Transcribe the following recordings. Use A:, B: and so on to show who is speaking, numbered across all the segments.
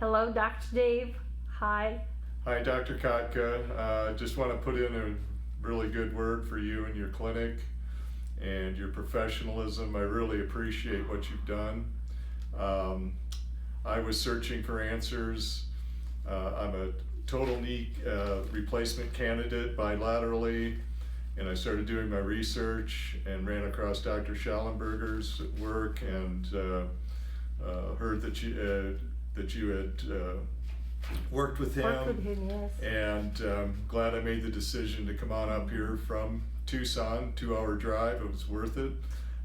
A: Hello, Dr. Dave. Hi.
B: Hi, Dr. Katka. Just want to put in a really good word for you and your clinic and your professionalism. I really appreciate what you've done. I was searching for answers. I'm a total knee replacement candidate bilaterally, and I started doing my research and ran across Dr. Shallenberger's work and heard that you had worked with him.
A: Worked with him, yes.
B: And glad I made the decision to come on up here from Tucson, 2-hour drive. It was worth it.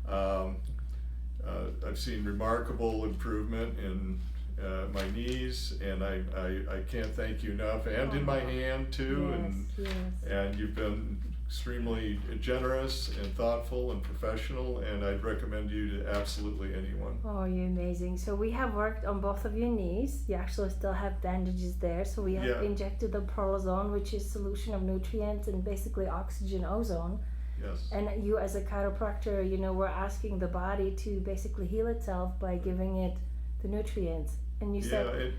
B: I've seen remarkable improvement in my knees, and I can't thank you enough, and in my hand too.
A: Yes,
B: and you've been extremely generous and thoughtful and professional, and I'd recommend you to absolutely anyone.
A: Oh, you're amazing. So we have worked on both of your knees. You actually still have bandages there. So we have injected the Prolozone, which is solution of nutrients and basically oxygen ozone.
B: Yes.
A: And you as a chiropractor, we're asking the body to basically heal itself by giving it the nutrients. And you said...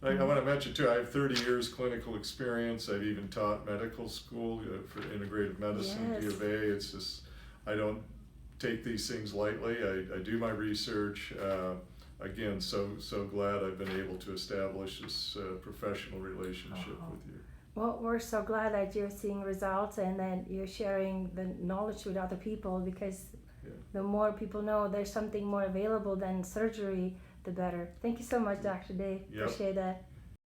B: I want to mention too, I have 30 years clinical experience. I've even taught medical school for integrative medicine,
A: Yes.
B: D of A. It's just, I don't take these things lightly. I do my research. Again, so glad I've been able to establish this professional relationship with you.
A: Well, we're so glad that you're seeing results and that you're sharing the knowledge with other people, because the more people know there's something more available than surgery, the better. Thank you so much, Dr. Dave.
B: Yep.
A: Appreciate that.